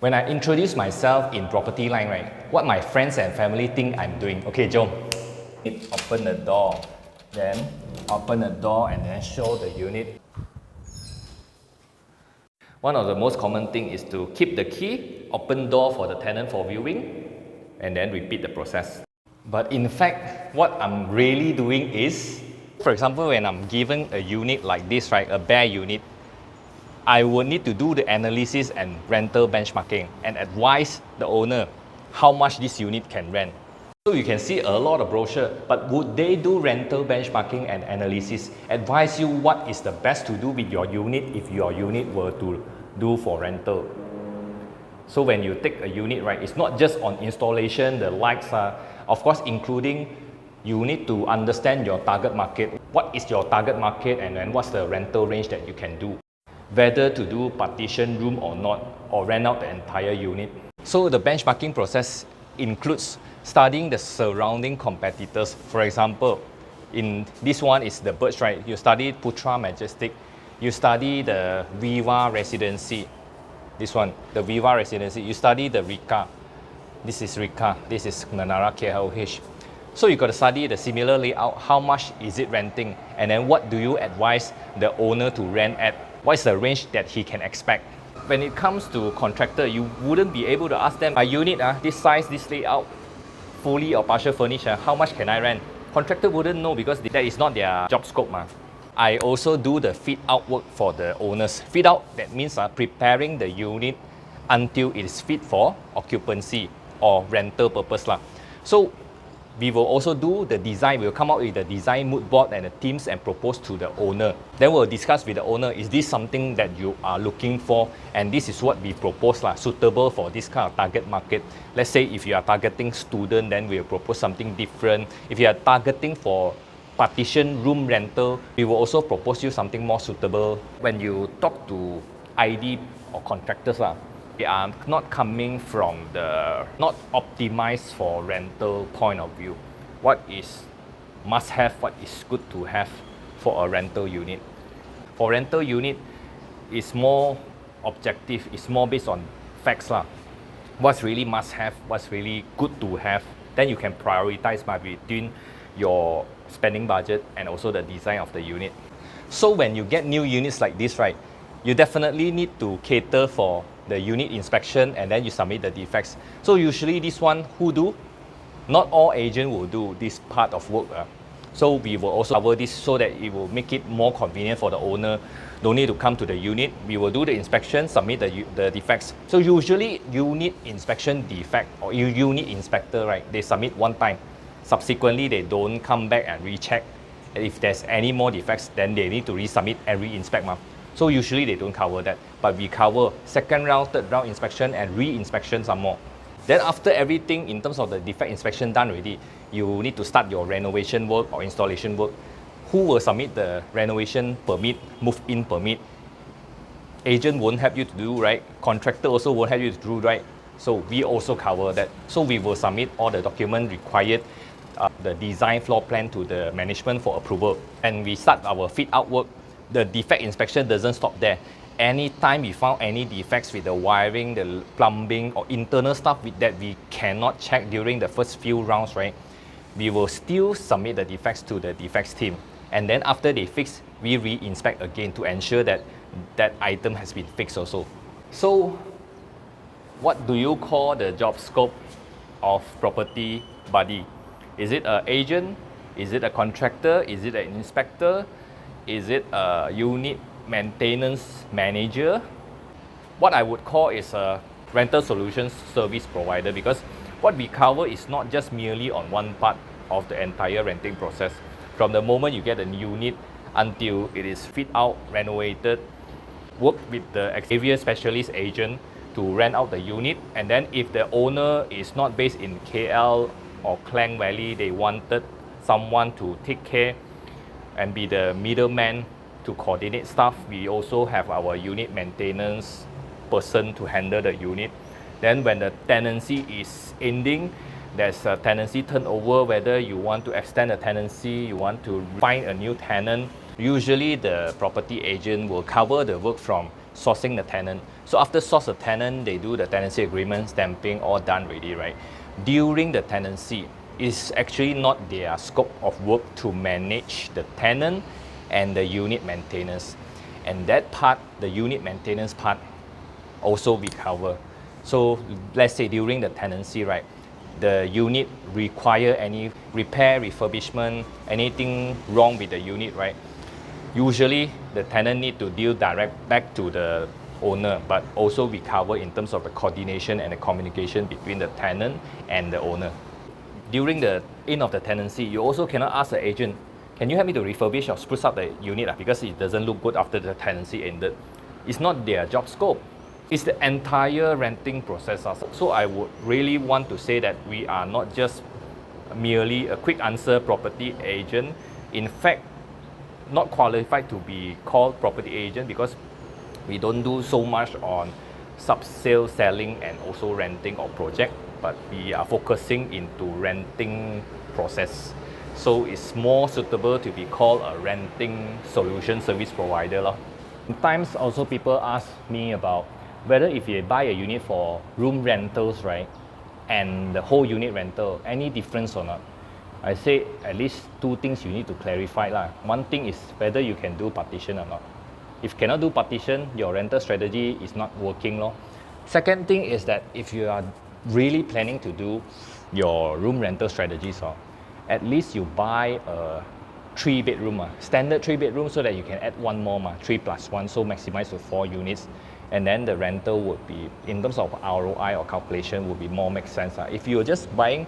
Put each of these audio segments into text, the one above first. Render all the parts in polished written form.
When I introduce myself in property line, right, what my friends and family think I'm doing. Okay, Joe, open the door, then open the door and then show the unit. One of the most common thing is to keep the key, open door for the tenant for viewing, and then repeat the process. But in fact, what I'm really doing is, for example, when I'm given a unit like this, right, a bare unit, I will need to do the analysis and rental benchmarking and advise the owner how much this unit can rent. So you can see a lot of brochure, but would they do rental benchmarking and analysis, advise you what is the best to do with your unit if your unit were to do for rental? So when you take a unit, right, it's not just on installation, the lights are, of course, including you need to understand your target market. What is your target market and then what's the rental range that you can do? Whether to do partition room or not, or rent out the entire unit. So the benchmarking process includes studying the surrounding competitors. For example, in this one is the Birch, right? You study Putra Majestic, you study the Viva Residency. This one, the Viva Residency, you study the Rika. This is Rika, this is Menara KLH. So you got to study the similar layout, how much is it renting, and then what do you advise the owner to rent at? What is the range that he can expect? When it comes to contractor, you wouldn't be able to ask them, my unit, this size, this layout, fully or partial furnished, how much can I rent? Contractor wouldn't know because that is not their job scope. I also do the fit out work for the owners. Fit out, that means preparing the unit until it is fit for occupancy or rental purpose. So we will also do the design. We'll come out with the design mood board and the themes and propose to the owner. Then we'll discuss with the owner, is this something that you are looking for? And this is what we propose, suitable for this kind of target market. Let's say if you are targeting student, then we'll propose something different. If you are targeting for partition room rental, we will also propose you something more suitable. When you talk to ID or contractors, they are not coming from the not optimized for rental point of view. What is must have, what is good to have for a rental unit. For rental unit, it's more objective, it's more based on facts. What's really must have, what's really good to have. Then you can prioritize between your spending budget and also the design of the unit. So when you get new units like this, right, you definitely need to cater for the unit inspection and then you submit the defects. So usually this one, who do? Not all agents will do this part of work. So we will also cover this so that it will make it more convenient for the owner. Don't need to come to the unit. We will do the inspection, submit the defects. So usually unit inspection defect or unit inspector, right, they submit one time. Subsequently, they don't come back and recheck. If there's any more defects, then they need to resubmit and re-inspect. So usually they don't cover that, but we cover second round, third round inspection and re-inspection some more. Then after everything in terms of the defect inspection done already, you need to start your renovation work or installation work. Who will submit the renovation permit, move-in permit? Agent won't help you to do, right? Contractor also won't help you to do, right? So we also cover that. So we will submit all the documents required, the design floor plan to the management for approval. And we start our fit out work. The defect inspection doesn't stop there. Anytime we found any defects with the wiring, the plumbing or internal stuff that we cannot check during the first few rounds, right, we will still submit the defects to the defects team. And then after they fix, we re-inspect again to ensure that that item has been fixed also. So what do you call the job scope of Property Buddy? Is it an agent? Is it a contractor? Is it an inspector? Is it a unit maintenance manager? What I would call is a rental solutions service provider, because what we cover is not just merely on one part of the entire renting process. From the moment you get a unit until it is fit out, renovated, work with the exterior specialist agent to rent out the unit. And then if the owner is not based in KL or Klang Valley, they wanted someone to take care and be the middleman to coordinate stuff, we also have our unit maintenance person to handle the unit. Then when the tenancy is ending, there's a tenancy turnover, whether you want to extend a tenancy, you want to find a new tenant. Usually the property agent will cover the work from sourcing the tenant. So after source the tenant, they do the tenancy agreement, stamping, all done already, right? During the tenancy, it's actually not their scope of work to manage the tenant and the unit maintenance. And that part, the unit maintenance part, also we cover. So let's say during the tenancy, right, the unit require any repair, refurbishment, anything wrong with the unit, right? Usually the tenant need to deal direct back to the owner, but also we cover in terms of the coordination and the communication between the tenant and the owner. During the end of the tenancy, you also cannot ask the agent, can you help me to refurbish or spruce up the unit because it doesn't look good after the tenancy ended. It's not their job scope. It's the entire renting process. So I would really want to say that we are not just merely a quick answer property agent. In fact, not qualified to be called property agent because we don't do so much on sub-sale selling and also renting or project, but we are focusing into renting process. So it's more suitable to be called a renting solution service provider. Sometimes also people ask me about whether if you buy a unit for room rentals, right, and the whole unit rental, any difference or not. I say at least two things you need to clarify. One thing is whether you can do partition or not. If you cannot do partition, your rental strategy is not working. Second thing is that if you are really planning to do your room rental strategies, at least you buy a 3-bedroom, standard 3-bedroom, so that you can add one more, 3+1, so maximize to 4 units. And then the rental would be, in terms of ROI or calculation, would be more make sense. If you're just buying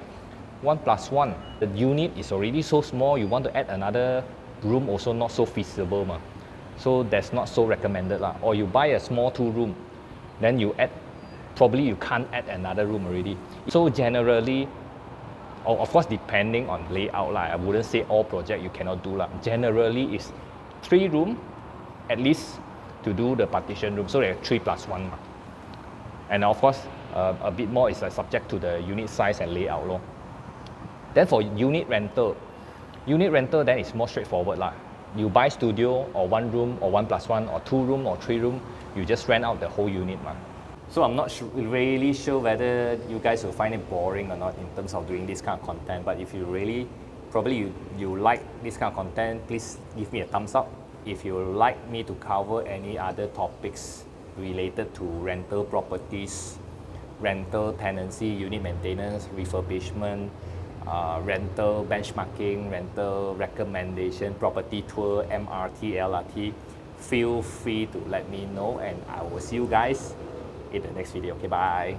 1+1, the unit is already so small, you want to add another room, also not so feasible. So that's not so recommended. Or you buy a small 2-room, then you add, probably you can't add another room already. So generally, of course depending on layout, I wouldn't say all project you cannot do. Generally it's 3-room, at least to do the partition room, so they're 3+1. And of course, a bit more is subject to the unit size and layout. Then for unit rental then is more straightforward. You buy studio or 1 room or 1+1 or 2-room or 3-room, you just rent out the whole unit. So I'm not really sure whether you guys will find it boring or not in terms of doing this kind of content, but if you really, probably you like this kind of content, please give me a thumbs up. If you would like me to cover any other topics related to rental properties, rental tenancy, unit maintenance, refurbishment, rental benchmarking, rental recommendation, property tour, MRT, LRT, feel free to let me know, and I will see you guys in the next video. Okay, bye.